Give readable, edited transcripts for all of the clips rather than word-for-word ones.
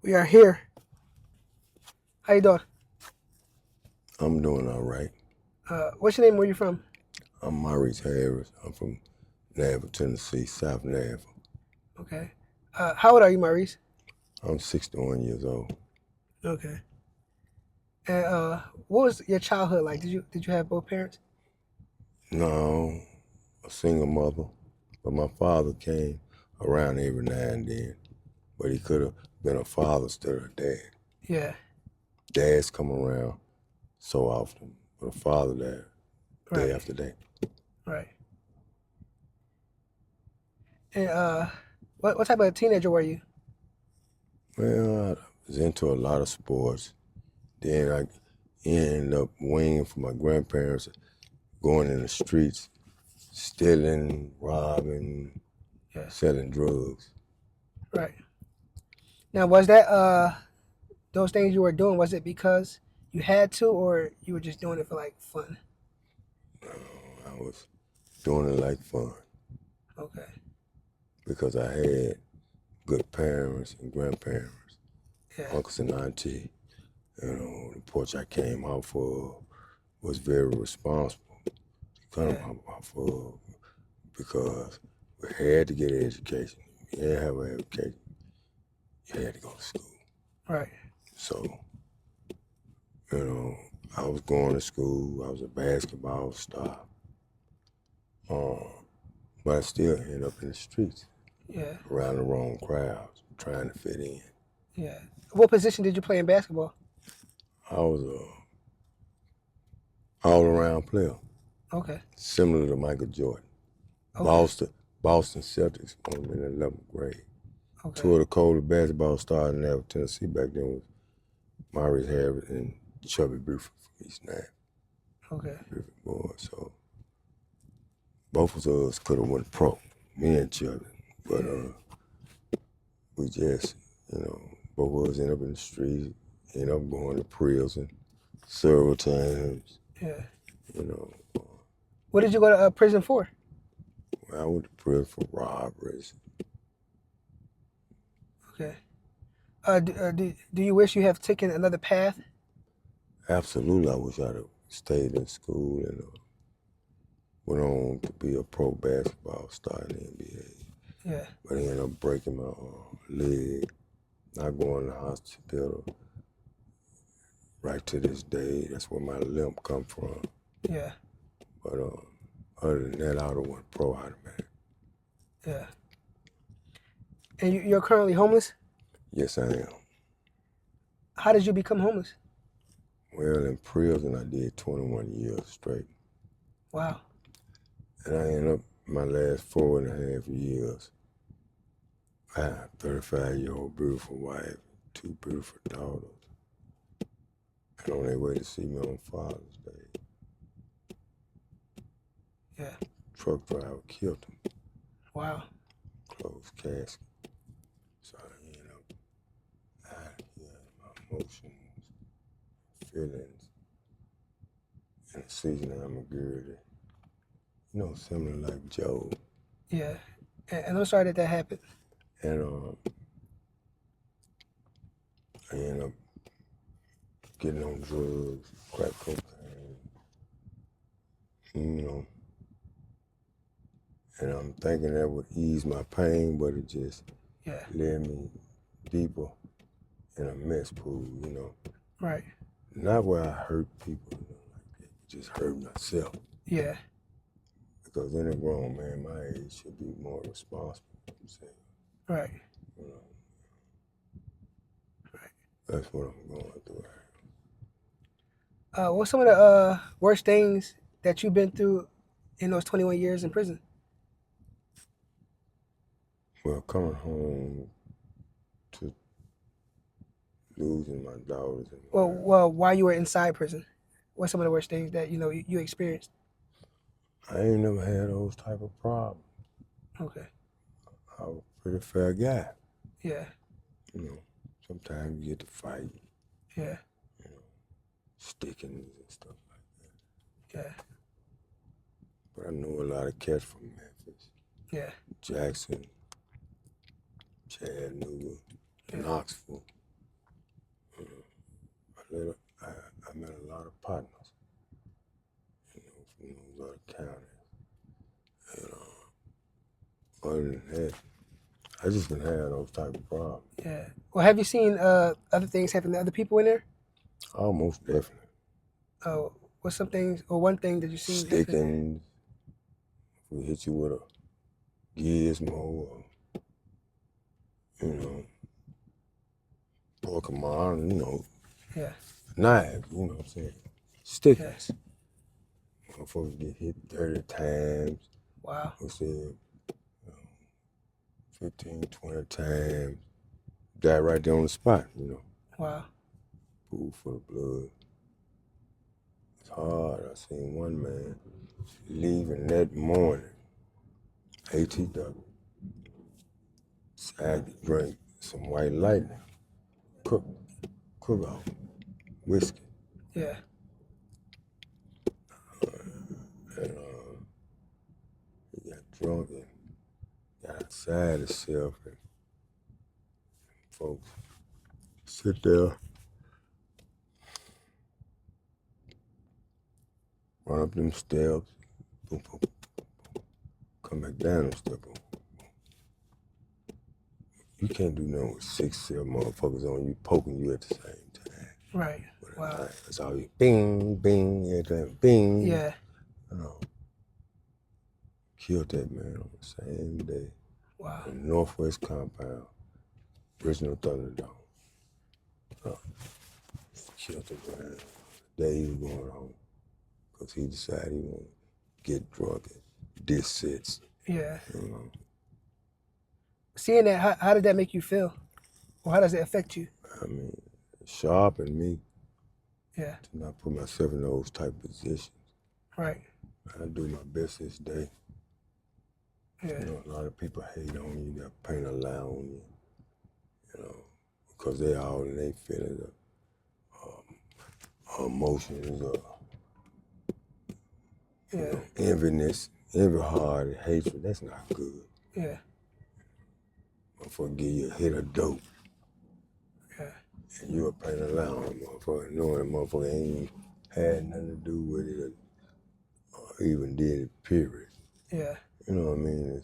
We are here. How you doing? I'm doing all right. What's your name? Where you from? I'm Maurice Harris. I'm from Nashville, Tennessee, South Nashville. Okay. How old are you, Maurice? I'm 61 years old. Okay. And what was your childhood like? Did you have both parents? No, a single mother, but my father came around every now and then. But he could have been a father instead of a dad. Yeah. Dads come around so often, but a father there day Right. after day. Right. And what type of teenager were you? Well, I was into a lot of sports. Then I ended up winging for my grandparents, going in the streets, stealing, robbing, Yeah. selling drugs. Right. Now, was that those things you were doing? Was it because you had to, or you were just doing it for like fun? I was doing it like fun Okay. because I had good parents and grandparents, Yeah. uncles and auntie. The porch I came out of was very responsible. Come Yeah. out of because we had to get an education. You didn't have an education, you had to go to school. Right. So, you know, I was going to school. I was a basketball star. Um, but I still end up in the streets Yeah. around the wrong crowds, trying to fit in. Yeah. What position did you play in basketball? I was a all-around player, Okay. similar to Michael Jordan. Okay. Boston Celtics won them in the 11th grade. Okay. Two of the coldest basketball stars in Nashville, Tennessee back then was Maurice Harris and Chubby Buford from East Nashville. Okay. Buford boy. So both of us could have went pro, me and Chubby. But we just, both of us ended up in the streets, ended up going to prison several times. Yeah. You know, What did you go to prison for? I went to prison for robberies. Okay. Do you wish you have taken another path? Absolutely, I wish I'd have stayed in school and went on to be a pro basketball star in the NBA. Yeah. But I ended up breaking my leg, not going to the hospital. Right to this day, that's where my limp come from. Yeah. But other than that, I would have went pro automatic. Yeah. And you're currently homeless? Yes, I am. How did you become homeless? Well, in prison, I did 21 years straight. Wow. And I ended up my last 4.5 years. I have a 35-year-old beautiful wife, two beautiful daughters. And on their way to see me on Father's Day, Yeah. truck driver killed him, Wow. closed casket. So I ended up out here, my emotions, feelings, in a season of ambiguity. Similar like Joe. Yeah. And I'm sorry that happened. And I ended up getting on drugs, crack cocaine, you know, and I'm thinking that would ease my pain, but it just Yeah. led me deeper in a mess pool, Right. Not where I hurt people, like that, just hurt myself. Yeah. Because any grown man my age should be more responsible for himself. Right. You know, Right. that's what I'm going through. What's some of the worst things that you've been through in those 21 years in prison? Well, coming home to losing my daughters and Well, while you were inside prison, what's some of the worst things that you experienced? I ain't never had those type of problems. Okay. I was a pretty fair guy. Yeah. Sometimes you get to fight, Yeah. stickings and stuff like Yeah. that. But I know a lot of cats from Memphis, Yeah. Jackson, Chattanooga, Yeah. Knoxville. partners, from those other counties. And other than that, I just didn't have those type of problems. Yeah. Well, have you seen other things happen to other people in there? Almost definitely. Oh, what's some things or one thing that you seen happen? Sticking, we hit you with a gizmo or, Pokemon, Yeah. knives, you know what I'm saying? Yeah. Stickers. Motherfuckers get hit 30 times. Wow. We said 15, 20 times. Die right there on the spot, Wow. Pool full of blood. It's hard. I seen one man leaving that morning, ATW, decided to drink some White Lightning, cook off, whiskey. Yeah. And he got drunk and got outside himself, and folks sit there, run up them steps, boom, boom, boom, come back down them steps. Boom. You can't do nothing with 6, 7 motherfuckers on you poking you at the same time. Right. Wow. That's all you bing, bing, everything, bing. Yeah. Killed that man on the same day. Wow. In the Northwest compound, original Thunderdome. Killed the man the day he was going home because he decided he wanted to get drunk and diss sits. Yeah. Seeing that, how did that make you feel? Or how does it affect you? I mean, it sharpened me Yeah. to not put myself in those type of positions. Right. I do my best this day. Yeah. A lot of people hate on you, they'll paint a lie on you, because they all in their feelings of emotions or Yeah. enviness, envy, hard, hatred. That's not good. Yeah. Motherfucker give you a hit of dope. Yeah. And you'll paint a lie on a motherfucker, knowing that motherfucker ain't had nothing to do with it or even did it, period. Yeah. You know what I mean?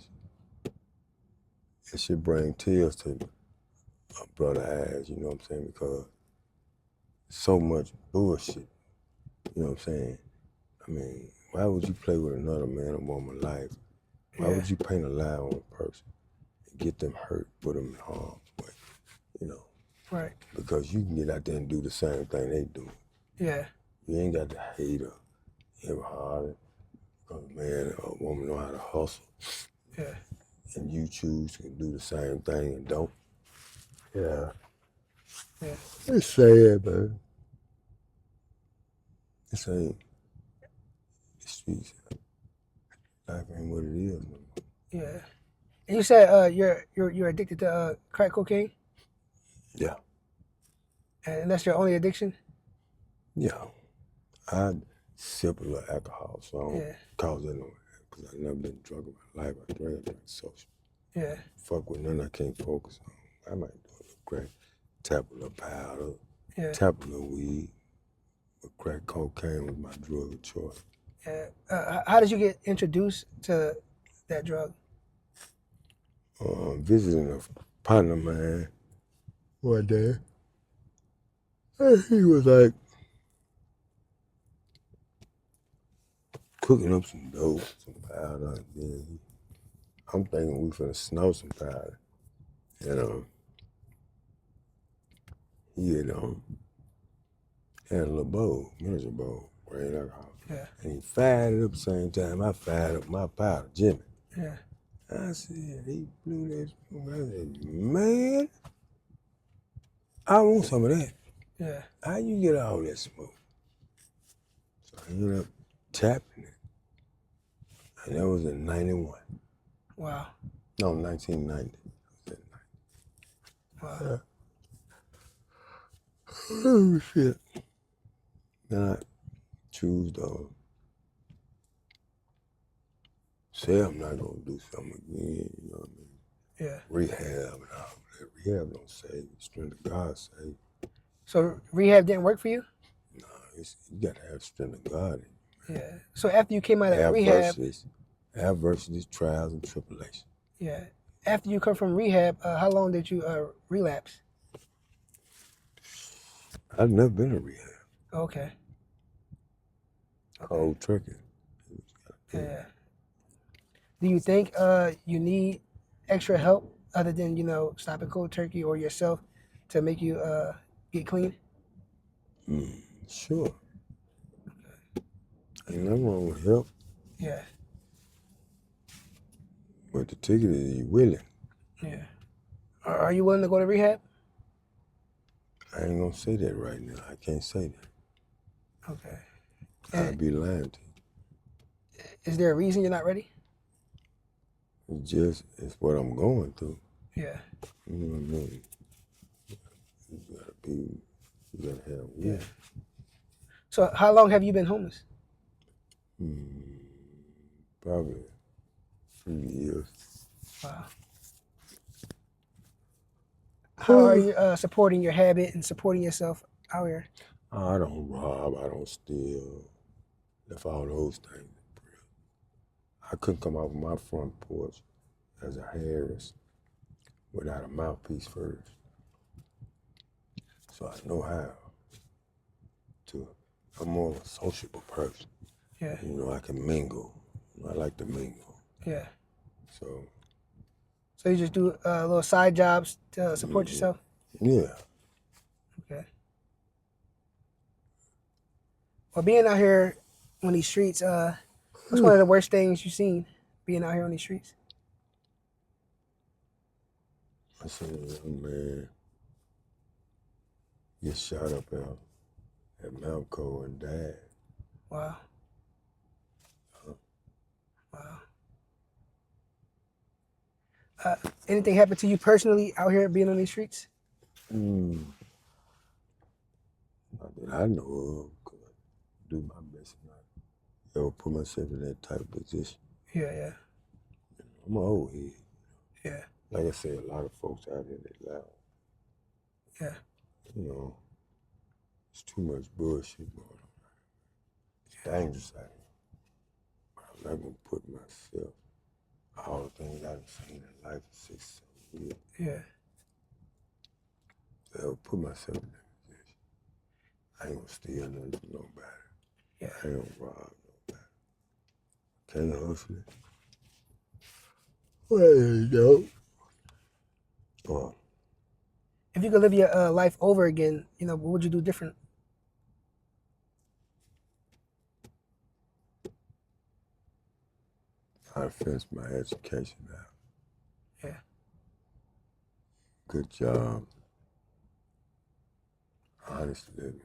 It should bring tears to a brother eyes, you know what I'm saying? Because so much bullshit, you know what I'm saying? I mean, why would you play with another man or woman's life? Why would you paint a lie on a person and get them hurt, put them in harm's way, Right. Because you can get out there and do the same thing they do. Yeah. You ain't got to hate her ever harder because a man or a woman know how to hustle. Yeah. And you choose to do the same thing and don't. Yeah. Yeah. It's sad, man. This ain't the streets. Life ain't what it is no more. Yeah. And you said you're addicted to crack cocaine? Yeah. And that's your only addiction? Yeah. I sip a little alcohol, so I don't Yeah. cause that no because I've never been drunk in my life. I drink social. Yeah. Fuck with nothing I can't focus on. I might do a little crack, tap a little powder, Yeah. tap a little weed. But crack cocaine was my drug of choice. Yeah. How did you get introduced to that drug? Visiting a partner of mine one day. And he was like cooking up some dope, some powder, and then I'm thinking we finna snow some powder. And he had a little bowl, miniature bowl, grain alcohol. Yeah. And he fired it up at the same time I fired up my powder, Jimmy. Yeah. I said, he blew that smoke. I said, man, I want some of that. Yeah. How you get all that smoke? So I ended up tapping it. And that was in 91. Wow. No, 1990. Wow. Oh, shit. Then I choose to say I'm not going to do something again, you know what I mean? Yeah. Rehab and all that. Rehab don't save you. Strength of God save you. So rehab didn't work for you? Nah, You got to have strength of God. Yeah. So after you came out of rehab, Adversities, trials, and tribulations. yeah. After you come from rehab, how long did you relapse? I've never been in rehab. Okay. Cold turkey. Yeah. Do you think you need extra help other than stopping cold turkey or yourself to make you get clean? Sure. Ain't nothing wrong with help, Yeah. but the ticket is you willing. Yeah. Are you willing to go to rehab? I ain't gonna say that right now. I can't say that. Okay. I'd be lying to you. Is there a reason you're not ready? It's what I'm going through. Yeah. You know what I mean? You gotta have will. Yeah. So how long have you been homeless? Probably a few years. Wow. How are you supporting your habit and supporting yourself out here? I don't rob, I don't steal. Left all those things. I couldn't come off my front porch as a Harris without a mouthpiece first. So I know how to. I'm more of a sociable person. Yeah. I can mingle. I like to mingle. Yeah. So you just do little side jobs to support yourself? yeah. Okay. Well, being out here on these streets, what's one of the worst things you've seen being out here on these streets? I seen a young man get shot up out at Mount Cole and died. Wow. Wow. Anything happened to you personally out here being on these streets? Not that I know of, 'cause I do my best not ever put myself in that type of position. Yeah. I'm an old head. Yeah. Like I say, a lot of folks out here that loud. Yeah. It's too much bullshit going on. It's dangerous out here. But I'm not gonna put myself, all the things I've seen in life for 6-7 years. Yeah. I'll put myself in that position. I ain't gonna steal nothing from nobody. Yeah. I ain't gonna rob nobody. Can't hustle it. Well, you know. If you could live your life over again, what would you do different? I finished my education now. Yeah. Good job. Honest living.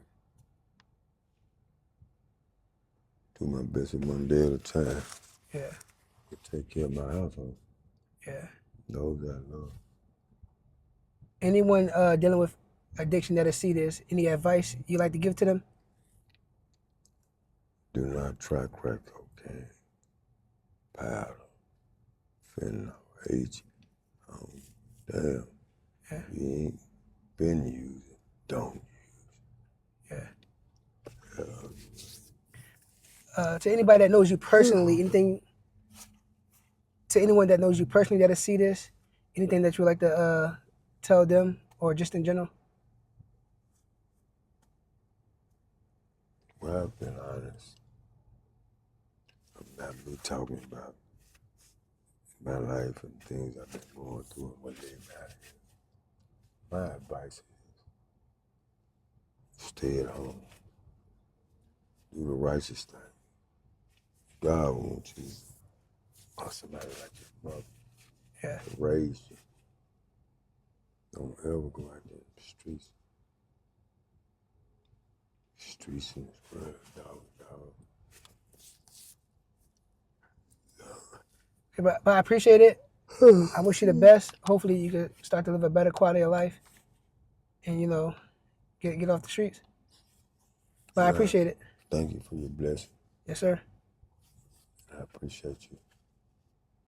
Do my best one day at a time. Yeah. To take care of my household. Yeah. Those I love. Anyone dealing with addiction that'll see this, any advice you like to give to them? Do not try crack cocaine, powder, fentanyl, H. Damn. Yeah. If you ain't been using, don't use. Yeah. To anybody that knows you personally, anything to anyone that knows you personally that'll see this, anything that you would like to tell them or just in general? Well, I've been honest. I'm not me talking about my life and things I've been going through and what they matter. My advice is stay at home. Do the righteous thing. God wants you or somebody like your mother to raise you. Don't ever go out there in the streets. Streets in this world, dog. But I appreciate it. I wish you the best. Hopefully you can start to live a better quality of life and, get off the streets. But I appreciate it. Thank you for your blessing. Yes, sir. I appreciate you.